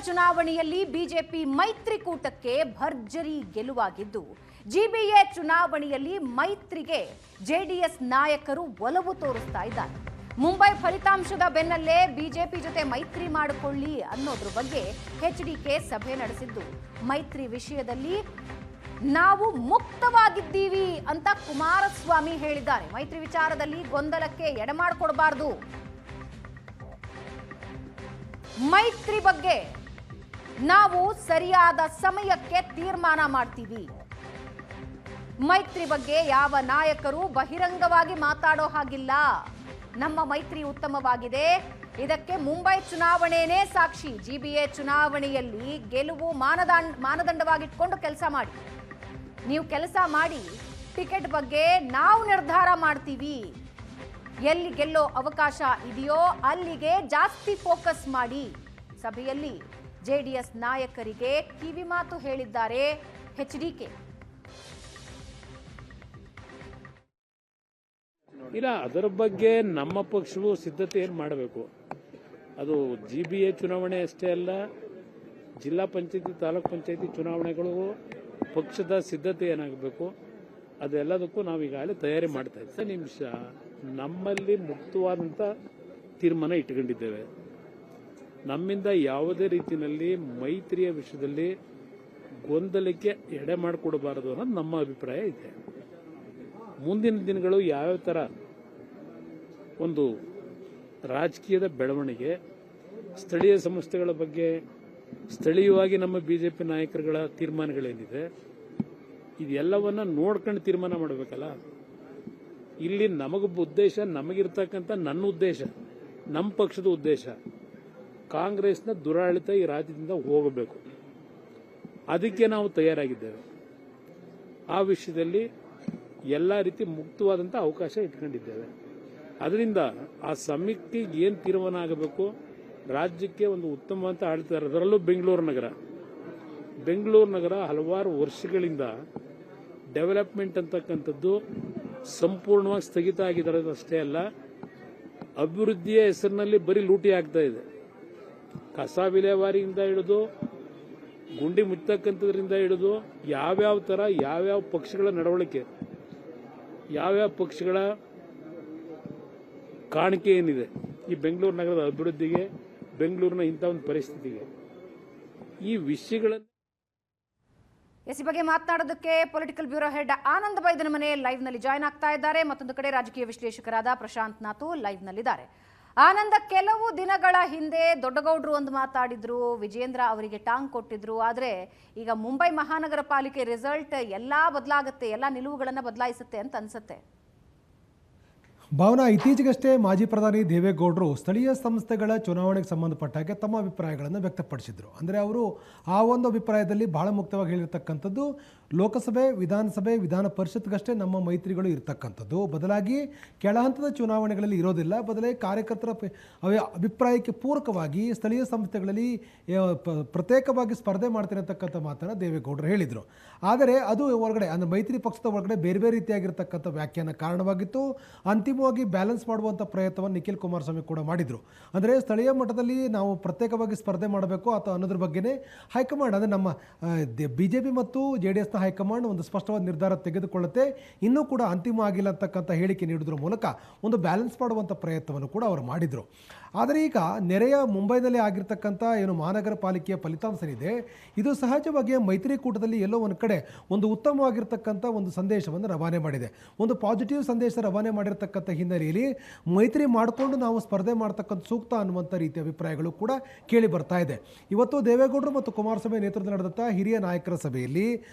ಚುನಾವಣೆಯಲ್ಲಿ ಬಿಜೆಪಿ ಮೈತ್ರಿಕೂಟಕ್ಕೆ ಭರ್ಜರಿ ಗೆಲುವಾಗಿದ್ದು, ಜಿಬಿಎ ಚುನಾವಣೆಯಲ್ಲಿ ಮೈತ್ರಿಗೆ ಜೆಡಿಎಸ್ ನಾಯಕರು ಒಲವು ತೋರಿಸ್ತಾ ಇದ್ದಾರೆ. ಮುಂಬೈ ಫಲಿತಾಂಶದ ಬೆನ್ನಲ್ಲೇ ಬಿಜೆಪಿ ಜೊತೆ ಮೈತ್ರಿ ಮಾಡಿಕೊಳ್ಳಿ ಅನ್ನೋದ್ರ ಬಗ್ಗೆ ಎಚ್ಡಿಕೆ ಸಭೆ ನಡೆಸಿದ್ದು, ಮೈತ್ರಿ ವಿಷಯದಲ್ಲಿ ನಾವು ಮುಕ್ತವಾಗಿದ್ದೀವಿ ಅಂತ ಕುಮಾರಸ್ವಾಮಿ ಹೇಳಿದ್ದಾರೆ. ಮೈತ್ರಿ ವಿಚಾರದಲ್ಲಿ ಗೊಂದಲಕ್ಕೆ ಎಡೆಮಾಡಿಕೊಡಬಾರದು, ಮೈತ್ರಿ ಬಗ್ಗೆ ನಾವು ಸರಿಯಾದ ಸಮಯಕ್ಕೆ ತೀರ್ಮಾನ ಮಾಡ್ತೀವಿ. ಮೈತ್ರಿ ಬಗ್ಗೆ ಯಾವ ನಾಯಕರು ಬಹಿರಂಗವಾಗಿ ಮಾತಾಡೋ ಹಾಗಿಲ್ಲ. ನಮ್ಮ ಮೈತ್ರಿ ಉತ್ತಮವಾಗಿದೆ, ಇದಕ್ಕೆ ಮುಂಬೈ ಚುನಾವಣೆನೇ ಸಾಕ್ಷಿ. ಜಿಬಿಎ ಚುನಾವಣೆಯಲ್ಲಿ ಗೆಲುವು ಮಾನದಂಡವಾಗಿಟ್ಕೊಂಡು ಕೆಲಸ ಮಾಡಿ. ನೀವು ಕೆಲಸ ಮಾಡಿ, ಟಿಕೆಟ್ ಬಗ್ಗೆ ನಾವು ನಿರ್ಧಾರ ಮಾಡ್ತೀವಿ. ಎಲ್ಲಿ ಗೆಲ್ಲೋ ಅವಕಾಶ ಇದೆಯೋ ಅಲ್ಲಿಗೆ ಜಾಸ್ತಿ ಫೋಕಸ್ ಮಾಡಿ. ಸಭೆಯಲ್ಲಿ ಜೆಡಿಎಸ್ ನಾಯಕರಿಗೆ ಕಿವಿ ಮಾತು ಹೇಳಿದ್ದಾರೆ ಎಚ್ಡಿಕೆ. ಇಲ್ಲ, ಅದರ ಬಗ್ಗೆ ನಮ್ಮ ಪಕ್ಷವು ಸಿದ್ಧತೆ ಏನು ಮಾಡಬೇಕು. ಅದು ಜಿಬಿಎ ಚುನಾವಣೆ ಅಷ್ಟೇ ಅಲ್ಲ, ಜಿಲ್ಲಾ ಪಂಚಾಯತಿ ತಾಲೂಕ್ ಪಂಚಾಯತಿ ಚುನಾವಣೆಗಳು ಪಕ್ಷದ ಸಿದ್ಧತೆ ಏನಾಗಬೇಕು ಅದೆಲ್ಲದಕ್ಕೂ ನಾವು ಈಗಾಗಲೇ ತಯಾರಿ ಮಾಡ್ತಾ ಇದ್ದೀವಿ. ನಿಮಿಷ ನಮ್ಮಲ್ಲಿ ಮುಕ್ತವಾದಂಥ ತೀರ್ಮಾನ ಇಟ್ಕೊಂಡಿದ್ದೇವೆ. ನಮ್ಮಿಂದ ಯಾವುದೇ ರೀತಿಯಲ್ಲಿ ಮೈತ್ರಿಯ ವಿಷಯದಲ್ಲಿ ಗೊಂದಲಕ್ಕೆ ಎಡೆ ಮಾಡಿಕೊಡಬಾರದು ಅನ್ನೋದು ನಮ್ಮ ಅಭಿಪ್ರಾಯ ಇದೆ. ಮುಂದಿನ ದಿನಗಳು ಯಾವ್ಯಾವ ಥರ ಒಂದು ರಾಜಕೀಯದ ಬೆಳವಣಿಗೆ, ಸ್ಥಳೀಯ ಸಂಸ್ಥೆಗಳ ಬಗ್ಗೆ ಸ್ಥಳೀಯವಾಗಿ ನಮ್ಮ ಬಿಜೆಪಿ ನಾಯಕರುಗಳ ತೀರ್ಮಾನಗಳೇನಿದೆ ಇದೆಲ್ಲವನ್ನ ನೋಡ್ಕೊಂಡು ತೀರ್ಮಾನ ಮಾಡಬೇಕಲ್ಲ. ಇಲ್ಲಿ ನಮಗೊಬ್ಬ ಉದ್ದೇಶ, ನಮಗಿರ್ತಕ್ಕಂಥ ನನ್ನ ಉದ್ದೇಶ, ನಮ್ಮ ಪಕ್ಷದ ಉದ್ದೇಶ ಕಾಂಗ್ರೆಸ್ನ ದುರಾಡಳಿತ ಈ ರಾಜ್ಯದಿಂದ ಹೋಗಬೇಕು. ಅದಕ್ಕೆ ನಾವು ತಯಾರಾಗಿದ್ದೇವೆ. ಆ ವಿಷಯದಲ್ಲಿ ಎಲ್ಲ ರೀತಿ ಮುಕ್ತವಾದಂಥ ಅವಕಾಶ ಇಟ್ಕೊಂಡಿದ್ದೇವೆ. ಅದರಿಂದ ಆ ಸಮಿತಿಗೆ ಏನು ತೀರ್ಮಾನ ಆಗಬೇಕು, ರಾಜ್ಯಕ್ಕೆ ಒಂದು ಉತ್ತಮವಾದ ಆಡಳಿತ, ಅದರಲ್ಲೂ ಬೆಂಗಳೂರು ನಗರ ಹಲವಾರು ವರ್ಷಗಳಿಂದ ಡೆವಲಪ್ಮೆಂಟ್ ಅಂತಕ್ಕಂಥದ್ದು ಸಂಪೂರ್ಣವಾಗಿ ಸ್ಥಗಿತ ಆಗಿರೋದಷ್ಟೇ ಅಲ್ಲ, ಅಭಿವೃದ್ಧಿಯ ಹೆಸರಿನಲ್ಲಿ ಬರೀ ಲೂಟಿ ಆಗ್ತಾ ಇದೆ. ಕಸ ವಿಲೇವಾರಿಯಿಂದ ಹಿಡಿದು ಗುಂಡಿ ಮುಚ್ಚತಕ್ಕಂಥದ್ರಿಂದ ಹಿಡಿದು ಯಾವ್ಯಾವ ಥರ ಯಾವ್ಯಾವ ಪಕ್ಷಗಳ ನಡವಳಿಕೆ, ಯಾವ್ಯಾವ ಪಕ್ಷಗಳ ಕಾಣಿಕೆ ಏನಿದೆ ಈ ಬೆಂಗಳೂರು ನಗರದ ಅಭಿವೃದ್ಧಿಗೆ, ಬೆಂಗಳೂರಿನ ಇಂಥ ಒಂದು ಪರಿಸ್ಥಿತಿಗೆ, ಈ ವಿಷಯಗಳನ್ನು ಈ ಬಗ್ಗೆ ಮಾತನಾಡೋದಕ್ಕೆ ಪೊಲಿಟಿಕಲ್ ಬ್ಯೂರೋ ಹೆಡ್ ಆನಂದ್ ಬೈದನ ಮನೆ ಲೈವ್ ನಲ್ಲಿ ಜಾಯ್ನ್ ಆಗ್ತಾ ಇದ್ದಾರೆ. ಮತ್ತೊಂದು ಕಡೆ ರಾಜಕೀಯ ವಿಶ್ಲೇಷಕರಾದ ಪ್ರಶಾಂತ್ ನಾಥು ಲೈವ್ ನಲ್ಲಿದ್ದಾರೆ. ಆನಂದ, ಕೆಲವು ದಿನಗಳ ಹಿಂದೆ ದೊಡ್ಡಗೌಡರು ಒಂದು ಮಾತಾಡಿದ್ರು, ವಿಜೇಂದ್ರ ಅವರಿಗೆ ಟಾಂಗ್ ಕೊಟ್ಟಿದ್ರು. ಆದರೆ ಈಗ ಮುಂಬೈ ಮಹಾನಗರ ಪಾಲಿಕೆ ರಿಸಲ್ಟ್ ಎಲ್ಲಾ ಬದಲಾಗುತ್ತೆ, ಎಲ್ಲಾ ನಿಲುವುಗಳನ್ನು ಬದಲಾಯಿಸುತ್ತೆ ಅಂತ ಅನ್ಸುತ್ತೆ. ಭಾವನಾ, ಇತ್ತೀಚೆಗಷ್ಟೇ ಮಾಜಿ ಪ್ರಧಾನಿ ದೇವೇಗೌಡರು ಸ್ಥಳೀಯ ಸಂಸ್ಥೆಗಳ ಚುನಾವಣೆಗೆ ಸಂಬಂಧಪಟ್ಟ ಹಾಗೆ ತಮ್ಮ ಅಭಿಪ್ರಾಯಗಳನ್ನು ವ್ಯಕ್ತಪಡಿಸಿದರು. ಅಂದರೆ ಅವರು ಆ ಒಂದು ಅಭಿಪ್ರಾಯದಲ್ಲಿ ಬಹಳ ಮುಕ್ತವಾಗಿ ಹೇಳಿರ್ತಕ್ಕಂಥದ್ದು, ಲೋಕಸಭೆ, ವಿಧಾನಸಭೆ, ವಿಧಾನ ಪರಿಷತ್ಗಷ್ಟೇ ನಮ್ಮ ಮೈತ್ರಿಗಳು ಇರತಕ್ಕಂಥದ್ದು, ಬದಲಾಗಿ ಕೆಳ ಹಂತದ ಚುನಾವಣೆಗಳಲ್ಲಿ ಇರೋದಿಲ್ಲ. ಬದಲಾಗಿ ಕಾರ್ಯಕರ್ತರ ಅಭಿಪ್ರಾಯಕ್ಕೆ ಪೂರಕವಾಗಿ ಸ್ಥಳೀಯ ಸಂಸ್ಥೆಗಳಲ್ಲಿ ಪ್ರತ್ಯೇಕವಾಗಿ ಸ್ಪರ್ಧೆ ಮಾಡ್ತಿರತಕ್ಕಂಥ ಮಾತನ್ನು ದೇವೇಗೌಡರು ಹೇಳಿದರು. ಆದರೆ ಅದು ಹೊರಗಡೆ, ಅಂದರೆ ಮೈತ್ರಿ ಪಕ್ಷದ ಹೊರಗಡೆ ಬೇರೆ ಬೇರೆ ರೀತಿಯಾಗಿರ್ತಕ್ಕಂಥ ವ್ಯಾಖ್ಯಾನ ಕಾರಣವಾಗಿತ್ತು. ಅಂತಿಮವಾಗಿ ಬ್ಯಾಲೆನ್ಸ್ ಮಾಡುವಂಥ ಪ್ರಯತ್ನವನ್ನು ನಿಖಿಲ್ ಕುಮಾರಸ್ವಾಮಿ ಕೂಡ ಮಾಡಿದರು. ಅಂದರೆ ಸ್ಥಳೀಯ ಮಟ್ಟದಲ್ಲಿ ನಾವು ಪ್ರತ್ಯೇಕವಾಗಿ ಸ್ಪರ್ಧೆ ಮಾಡಬೇಕು ಅಥವಾ ಅನ್ನೋದ್ರ ಬಗ್ಗೆನೇ ಹೈಕಮಾಂಡ್, ಅಂದರೆ ನಮ್ಮ ಬಿಜೆಪಿ ಮತ್ತು JDSನ ಹೈಕಮಾಂಡ್ ಒಂದು ಸ್ಪಷ್ಟವಾದ ನಿರ್ಧಾರ ತೆಗೆದುಕೊಳ್ಳುತ್ತೆ. ಇನ್ನೂ ಕೂಡ ಅಂತಿಮ ಆಗಿಲ್ಲ ಅಂತಕ್ಕಂಥ ಹೇಳಿಕೆ ನೀಡುವುದರ ಮೂಲಕ ಒಂದು ಬ್ಯಾಲೆನ್ಸ್ ಮಾಡುವಂಥ ಪ್ರಯತ್ನವನ್ನು ಕೂಡ ಅವರು ಮಾಡಿದರು. ಆದರೆ ಈಗ ನೆರೆಯ ಮುಂಬೈನಲ್ಲಿ ಆಗಿರ್ತಕ್ಕಂಥ ಏನು ಮಹಾನಗರ ಪಾಲಿಕೆಯ ಫಲಿತಾಂಶ ಇದೆ, ಇದು ಸಹಜವಾಗಿ ಮೈತ್ರಿಕೂಟದಲ್ಲಿ ಎಲ್ಲೋ ಒಂದು ಕಡೆ ಒಂದು ಉತ್ತಮವಾಗಿರ್ತಕ್ಕಂಥ ಒಂದು ಸಂದೇಶವನ್ನು ರವಾನೆ ಮಾಡಿದೆ. ಒಂದು ಪಾಸಿಟಿವ್ ಸಂದೇಶ ರವಾನೆ ಮಾಡಿರ್ತಕ್ಕಂಥ ಹಿನ್ನೆಲೆಯಲ್ಲಿ ಮೈತ್ರಿ ಮಾಡಿಕೊಂಡು ನಾವು ಸ್ಪರ್ಧೆ ಮಾಡ್ತಕ್ಕಂಥ ಸೂಕ್ತ ಅನ್ನುವಂಥ ರೀತಿಯ ಅಭಿಪ್ರಾಯಗಳು ಕೂಡ ಕೇಳಿ ಬರ್ತಾ ಇದೆ. ಇವತ್ತು ದೇವೇಗೌಡರು ಮತ್ತು ಕುಮಾರಸ್ವಾಮಿ ನೇತೃತ್ವದಲ್ಲಿ ನಡೆದಂಥ ಹಿರಿಯ ನಾಯಕರ ಸಭೆಯಲ್ಲಿ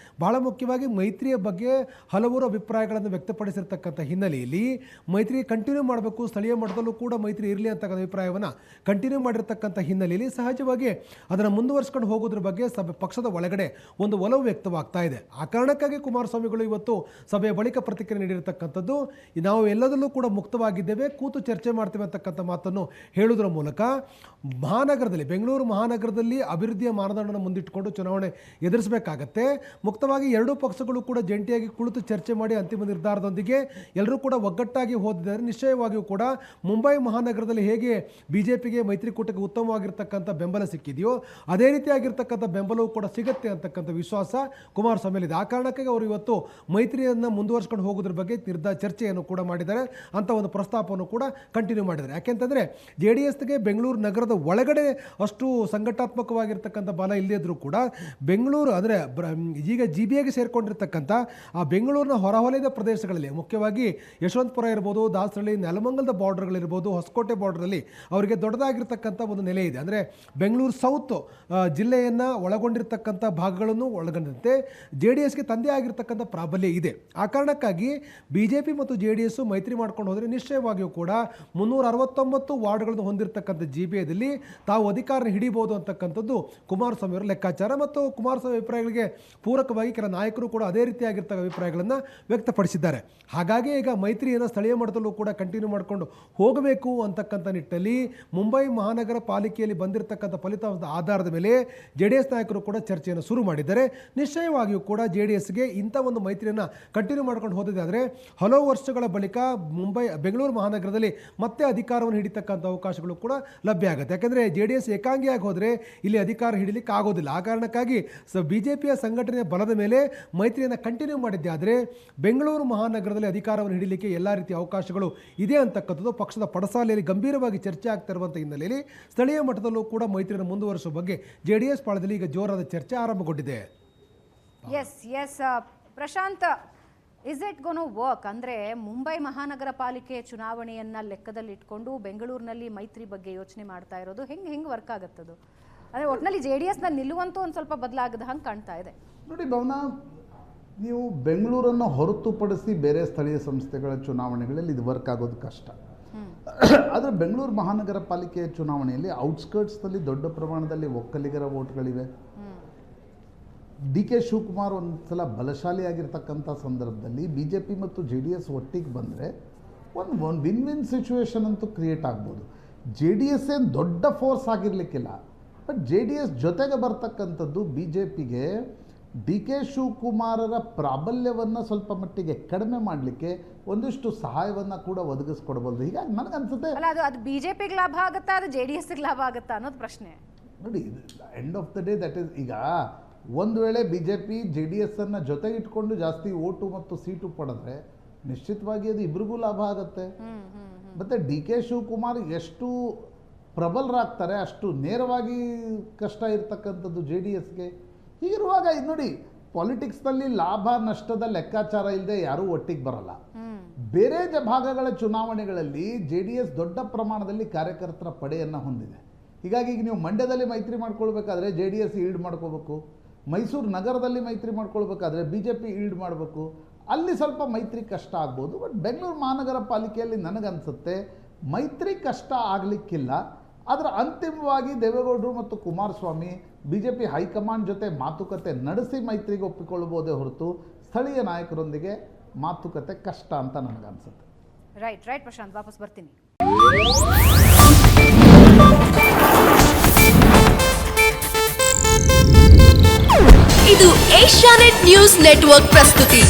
ಬಹಳ ಮುಖ್ಯವಾಗಿ ಮೈತ್ರಿಯ ಬಗ್ಗೆ ಹಲವಾರು ಅಭಿಪ್ರಾಯಗಳನ್ನು ವ್ಯಕ್ತಪಡಿಸಿರ್ತಕ್ಕಂಥ ಹಿನ್ನೆಲೆಯಲ್ಲಿ ಮೈತ್ರಿ ಕಂಟಿನ್ಯೂ ಮಾಡಬೇಕು, ಸ್ಥಳೀಯ ಮಟ್ಟದಲ್ಲೂ ಕೂಡ ಮೈತ್ರಿ ಇರಲಿ ಅಂತಕ್ಕಂಥ ಅಭಿಪ್ರಾಯ ಕಂಟಿನ್ಯೂ ಮಾಡಿರ್ತಕ್ಕಂಥ ಹಿನ್ನೆಲೆಯಲ್ಲಿ ಸಹಜವಾಗಿ ಅದನ್ನು ಮುಂದುವರಿಸಿಕೊಂಡು ಹೋಗೋದ್ರ ಬಗ್ಗೆ ಪಕ್ಷದ ಒಳಗಡೆ ಒಂದು ಒಲವು ವ್ಯಕ್ತವಾಗ್ತಾ ಇದೆ. ಆ ಕಾರಣಕ್ಕಾಗಿ ಕುಮಾರಸ್ವಾಮಿಗಳು ಇವತ್ತು ಸಭೆಯ ಬಳಿಕ ಪ್ರತಿಕ್ರಿಯೆ ನೀಡಿರ್ತಕ್ಕಂಥದ್ದು, ನಾವು ಎಲ್ಲದಲ್ಲೂ ಕೂಡ ಮುಕ್ತವಾಗಿದ್ದೇವೆ, ಕೂತು ಚರ್ಚೆ ಮಾಡ್ತೇವೆ ಅಂತಕ್ಕಂಥ ಮಾತನ್ನು ಹೇಳುವುದರ ಮೂಲಕ ಮಹಾನಗರದಲ್ಲಿ, ಬೆಂಗಳೂರು ಮಹಾನಗರದಲ್ಲಿ ಅಭಿವೃದ್ಧಿಯ ಮಾನದಂಡವನ್ನು ಮುಂದಿಟ್ಟುಕೊಂಡು ಚುನಾವಣೆ ಎದುರಿಸಬೇಕಾಗತ್ತೆ. ಮುಕ್ತವಾಗಿ ಎರಡೂ ಪಕ್ಷಗಳು ಕೂಡ ಜಂಟಿಯಾಗಿ ಕುಳಿತು ಚರ್ಚೆ ಮಾಡಿ ಅಂತಿಮ ನಿರ್ಧಾರದೊಂದಿಗೆ ಎಲ್ಲರೂ ಕೂಡ ಒಗ್ಗಟ್ಟಾಗಿ ಹೋದಿದ್ದಾರೆ. ನಿಶ್ಚಯವಾಗಿಯೂ ಕೂಡ ಮುಂಬೈ ಮಹಾನಗರದಲ್ಲಿ ಹೇಗೆ ಬಿಜೆಪಿಗೆ ಮೈತ್ರಿಕೂಟಕ್ಕೆ ಉತ್ತಮವಾಗಿರ್ತಕ್ಕಂಥ ಬೆಂಬಲ ಸಿಕ್ಕಿದೆಯೋ ಅದೇ ರೀತಿಯಾಗಿರ್ತಕ್ಕಂಥ ಬೆಂಬಲವೂ ಕೂಡ ಸಿಗುತ್ತೆ ಅಂತಕ್ಕಂಥ ವಿಶ್ವಾಸ ಕುಮಾರಸ್ವಾಮಿಯಲ್ಲಿದೆ. ಆ ಕಾರಣಕ್ಕಾಗಿ ಅವರು ಇವತ್ತು ಮೈತ್ರಿಯನ್ನು ಮುಂದುವರ್ಸ್ಕೊಂಡು ಹೋಗೋದ್ರ ಬಗ್ಗೆ ಚರ್ಚೆಯನ್ನು ಕೂಡ ಮಾಡಿದ್ದಾರೆ ಅಂತ ಒಂದು ಪ್ರಸ್ತಾಪವನ್ನು ಕೂಡ ಕಂಟಿನ್ಯೂ ಮಾಡಿದ್ದಾರೆ. ಯಾಕೆಂತಂದರೆ JDSಗೆ ಬೆಂಗಳೂರು ನಗರದ ಒಳಗಡೆ ಅಷ್ಟು ಸಂಘಟನಾತ್ಮಕವಾಗಿರ್ತಕ್ಕಂಥ ಬಲ ಇಲ್ಲದಿದ್ರೂ ಕೂಡ ಬೆಂಗಳೂರು ಅಂದರೆ ಈಗ GBAಗೆ ಸೇರಿಕೊಂಡಿರ್ತಕ್ಕಂಥ ಆ ಬೆಂಗಳೂರಿನ ಹೊರವಲಯದ ಪ್ರದೇಶಗಳಲ್ಲಿ ಮುಖ್ಯವಾಗಿ ಯಶವಂತಪುರ ಇರ್ಬೋದು, ದಾಸರಳ್ಳಿ, ನೆಲಮಂಗಲದ ಬಾರ್ಡರ್ಗಳಿರ್ಬೋದು, ಹೊಸಕೋಟೆ ಬಾರ್ಡ್ರಲ್ಲಿ ಅವರಿಗೆ ದೊಡ್ಡದಾಗಿರ್ತಕ್ಕಂಥ ಒಂದು ನೆಲೆ ಇದೆ. ಅಂದರೆ ಬೆಂಗಳೂರು ಸೌತ್ ಜಿಲ್ಲೆಯನ್ನು ಒಳಗೊಂಡಿರ್ತಕ್ಕಂಥ ಭಾಗಗಳನ್ನು ಒಳಗೊಂಡಂತೆ JDSಗೆ ತಂದೆ ಆಗಿರ್ತಕ್ಕಂಥ ಪ್ರಾಬಲ್ಯ ಇದೆ. ಆ ಕಾರಣಕ್ಕಾಗಿ BJP ಮತ್ತು JDS ಮೈತ್ರಿ ಮಾಡ್ಕೊಂಡು ಹೋದರೆ ನಿಶ್ಚಯವಾಗಿಯೂ ಕೂಡ 369 ವಾರ್ಡ್ಗಳನ್ನು ಹೊಂದಿರತಕ್ಕಂಥ GBAದಲ್ಲಿ ತಾವು ಅಧಿಕಾರ ಹಿಡಿಬಹುದು ಅಂತಕ್ಕಂಥದ್ದು ಕುಮಾರಸ್ವಾಮಿ ಅವರ ಲೆಕ್ಕಾಚಾರ. ಮತ್ತು ಕುಮಾರಸ್ವಾಮಿ ಅಭಿಪ್ರಾಯಗಳಿಗೆ ಪೂರಕವಾಗಿ ಕೆಲ ನಾಯಕರು ಕೂಡ ಅದೇ ರೀತಿಯಾಗಿರ್ತಕ್ಕ ಅಭಿಪ್ರಾಯಗಳನ್ನು ವ್ಯಕ್ತಪಡಿಸಿದ್ದಾರೆ. ಹಾಗಾಗಿ ಈಗ ಮೈತ್ರಿಯನ್ನು ಸ್ಥಳೀಯ ಮಟ್ಟದಲ್ಲೂ ಕೂಡ ಕಂಟಿನ್ಯೂ ಮಾಡಿಕೊಂಡು ಹೋಗಬೇಕು ಅಂತಕ್ಕಂಥ ನಿಟ್ಟಲ್ಲಿ ಮುಂಬೈ ಮಹಾನಗರ ಪಾಲಿಕೆಯಲ್ಲಿ ಬಂದಿರತಕ್ಕಂಥ ಫಲಿತಾಂಶದ ಆಧಾರದ ಮೇಲೆ JDS ನಾಯಕರು ಕೂಡ ಚರ್ಚೆಯನ್ನು ಶುರು ಮಾಡಿದ್ದಾರೆ. ನಿಶ್ಚಯವಾಗಿಯೂ ಕೂಡ JDSಗೆ ಇಂಥ ಒಂದು ಮೈತ್ರಿಯನ್ನು ಕಂಟಿನ್ಯೂ ಮಾಡ್ಕೊಂಡು ಹೋದಿದೆ ಆದರೆ ಹಲವು ವರ್ಷಗಳ ಬಳಿಕ ಬೆಂಗಳೂರು ಮಹಾನಗರದಲ್ಲಿ ಮತ್ತೆ ಅಧಿಕಾರವನ್ನು ಹಿಡಿತಕ್ಕಂಥ ಅವಕಾಶಗಳು ಕೂಡ ಲಭ್ಯ ಆಗುತ್ತೆ. ಯಾಕೆಂದರೆ JDS ಏಕಾಂಗಿಯಾಗಿ ಹೋದರೆ ಇಲ್ಲಿ ಅಧಿಕಾರ ಹಿಡಿಲಿಕ್ಕೆ ಆಗೋದಿಲ್ಲ. ಆ ಕಾರಣಕ್ಕಾಗಿ BJPಯ ಸಂಘಟನೆಯ ಬಲದ ಮೇಲೆ ಮೈತ್ರಿಯನ್ನು ಕಂಟಿನ್ಯೂ ಮಾಡಿದ್ದೆ ಆದರೆ ಬೆಂಗಳೂರು ಮಹಾನಗರದಲ್ಲಿ ಅಧಿಕಾರವನ್ನು ಹಿಡಿಲಿಕ್ಕೆ ಎಲ್ಲ ರೀತಿಯ ಅವಕಾಶಗಳು ಇದೆ ಅಂತಕ್ಕಂಥದ್ದು ಪಕ್ಷದ ಪಡಸಾಲೆಯಲ್ಲಿ ಗಂಭೀರವಾಗಿ ಚರ್ಚೆ ಆಗ್ತಿರುವಂಥ ಹಿನ್ನೆಲೆಯಲ್ಲಿ ಸ್ಥಳೀಯ ಮಟ್ಟದಲ್ಲೂ ಕೂಡ ಮೈತ್ರಿಯನ್ನು ಮುಂದುವರಿಸುವ ಬಗ್ಗೆ JDS ಪಾಳದಲ್ಲಿ ಈಗ ಜೋರಾದ ಚರ್ಚೆ ಆರಂಭಗೊಂಡಿದೆ. Yes Prashant, is it gonna work? ಅಂದರೆ ಮುಂಬೈ ಮಹಾನಗರ ಪಾಲಿಕೆ ಚುನಾವಣೆಯನ್ನು ಲೆಕ್ಕದಲ್ಲಿಟ್ಕೊಂಡು ಬೆಂಗಳೂರಿನಲ್ಲಿ ಮೈತ್ರಿ ಬಗ್ಗೆ ಯೋಚನೆ ಮಾಡ್ತಾ ಇರೋದು ಹೆಂಗೆ ವರ್ಕ್ ಆಗುತ್ತದು? ಅಂದರೆ ಒಟ್ಟಿನಲ್ಲಿ JDSನ ನಿಲ್ಲುವಂತೂ ಒಂದು ಸ್ವಲ್ಪ ಬದಲಾಗದ ಹಂಗೆ ಕಾಣ್ತಾ ಇದೆ. ನೋಡಿ ಭವನ, ನೀವು ಬೆಂಗಳೂರನ್ನು ಹೊರತುಪಡಿಸಿ ಬೇರೆ ಸ್ಥಳೀಯ ಸಂಸ್ಥೆಗಳ ಚುನಾವಣೆಗಳಲ್ಲಿ ಇದು ವರ್ಕ್ ಆಗೋದು ಕಷ್ಟ. ಆದರೆ ಬೆಂಗಳೂರು ಮಹಾನಗರ ಪಾಲಿಕೆಯ ಚುನಾವಣೆಯಲ್ಲಿ ಔಟ್ಸ್ಕರ್ಟ್ಸ್ನಲ್ಲಿ ದೊಡ್ಡ ಪ್ರಮಾಣದಲ್ಲಿ ಒಕ್ಕಲಿಗರ ವೋಟ್ಗಳಿವೆ. DK ಶಿವಕುಮಾರ್ ಒಂದು ಸಲ ಬಲಶಾಲಿಯಾಗಿರ್ತಕ್ಕಂಥ ಸಂದರ್ಭದಲ್ಲಿ BJP ಮತ್ತು JDS ಒಟ್ಟಿಗೆ ಬಂದರೆ ಒಂದು ವಿನ್ ಸಿಚುವೇಶನ್ ಅಂತೂ ಕ್ರಿಯೇಟ್ ಆಗ್ಬೋದು. JDS ಏನು ದೊಡ್ಡ ಫೋರ್ಸ್ ಆಗಿರಲಿಕ್ಕಿಲ್ಲ, ಬಟ್ JDS ಜೊತೆಗೆ ಬರ್ತಕ್ಕಂಥದ್ದು BJPಗೆ DK ಶಿವಕುಮಾರರ ಪ್ರಾಬಲ್ಯವನ್ನು ಸ್ವಲ್ಪ ಮಟ್ಟಿಗೆ ಕಡಿಮೆ ಮಾಡಲಿಕ್ಕೆ ಒಂದಿಷ್ಟು ಸಹಾಯವನ್ನು ಕೂಡ ಒದಗಿಸ್ಕೊಡ್ಬೋದು. ಹೀಗಾಗಿ ನನಗನ್ಸುತ್ತೆ ಅದು BJPಗೆ ಲಾಭ ಆಗುತ್ತಾ, ಅದು JDSಗೆ ಲಾಭ ಆಗುತ್ತಾ ಅನ್ನೋದು ಪ್ರಶ್ನೆ. ನೋಡಿ, end of the day that is, ಈಗ ಒಂದು ವೇಳೆ BJP JDSನ್ನು ಜೊತೆಗೆ ಇಟ್ಕೊಂಡು ಜಾಸ್ತಿ ಓಟು ಮತ್ತು ಸೀಟು ಪಡೆದ್ರೆ ನಿಶ್ಚಿತವಾಗಿ ಅದು ಇಬ್ರಿಗೂ ಲಾಭ ಆಗುತ್ತೆ. ಮತ್ತು DK ಶಿವಕುಮಾರ್ ಎಷ್ಟು ಪ್ರಬಲರಾಗ್ತಾರೆ ಅಷ್ಟು ನೇರವಾಗಿ ಕಷ್ಟ ಇರ್ತಕ್ಕಂಥದ್ದು JDSಗೆ. ಹೀಗಿರುವಾಗ ಇದು ನೋಡಿ, ಪಾಲಿಟಿಕ್ಸ್ನಲ್ಲಿ ಲಾಭ ನಷ್ಟದ ಲೆಕ್ಕಾಚಾರ ಇಲ್ಲದೆ ಯಾರೂ ಒಟ್ಟಿಗೆ ಬರಲ್ಲ. ಬೇರೆ ಭಾಗಗಳ ಚುನಾವಣೆಗಳಲ್ಲಿ JDS ದೊಡ್ಡ ಪ್ರಮಾಣದಲ್ಲಿ ಕಾರ್ಯಕರ್ತರ ಪಡೆಯನ್ನು ಹೊಂದಿದೆ. ಹೀಗಾಗಿ ಈಗ ನೀವು ಮಂಡ್ಯದಲ್ಲಿ ಮೈತ್ರಿ ಮಾಡ್ಕೊಳ್ಬೇಕಾದ್ರೆ JDS ಈಲ್ಡ್ ಮಾಡ್ಕೋಬೇಕು, ಮೈಸೂರು ನಗರದಲ್ಲಿ ಮೈತ್ರಿ ಮಾಡ್ಕೊಳ್ಬೇಕಾದ್ರೆ BJP ಈಲ್ಡ್ ಮಾಡಬೇಕು, ಅಲ್ಲಿ ಸ್ವಲ್ಪ ಮೈತ್ರಿ ಕಷ್ಟ ಆಗ್ಬೋದು. ಬಟ್ ಬೆಂಗಳೂರು ಮಹಾನಗರ ಪಾಲಿಕೆಯಲ್ಲಿ ನನಗನ್ಸುತ್ತೆ ಮೈತ್ರಿ ಕಷ್ಟ ಆಗಲಿಕ್ಕಿಲ್ಲ. ಆದರೆ ಅಂತಿಮವಾಗಿ ದೇವೇಗೌಡರು ಮತ್ತು ಕುಮಾರಸ್ವಾಮಿ BJP ಹೈಕಮಾಂಡ್ ಜೊತೆ ಮಾತುಕತೆ ನಡೆಸಿ ಮೈತ್ರಿಗೆ ಒಪ್ಪಿಕೊಳ್ಳಬಹುದೇ ಹೊರತು ಸ್ಥಳೀಯ ನಾಯಕರೊಂದಿಗೆ ಮಾತುಕತೆ ಕಷ್ಟ ಅಂತ ನನಗನ್ಸುತ್ತೆ. ರೈಟ್ ಪ್ರಶಾಂತ್, ವಾಪಸ್ ಬರ್ತೀನಿ. ಇದು ಏಷ್ಯಾನೆಟ್ ನ್ಯೂಸ್ ನೆಟ್ವರ್ಕ್ ಪ್ರಸ್ತುತಿ.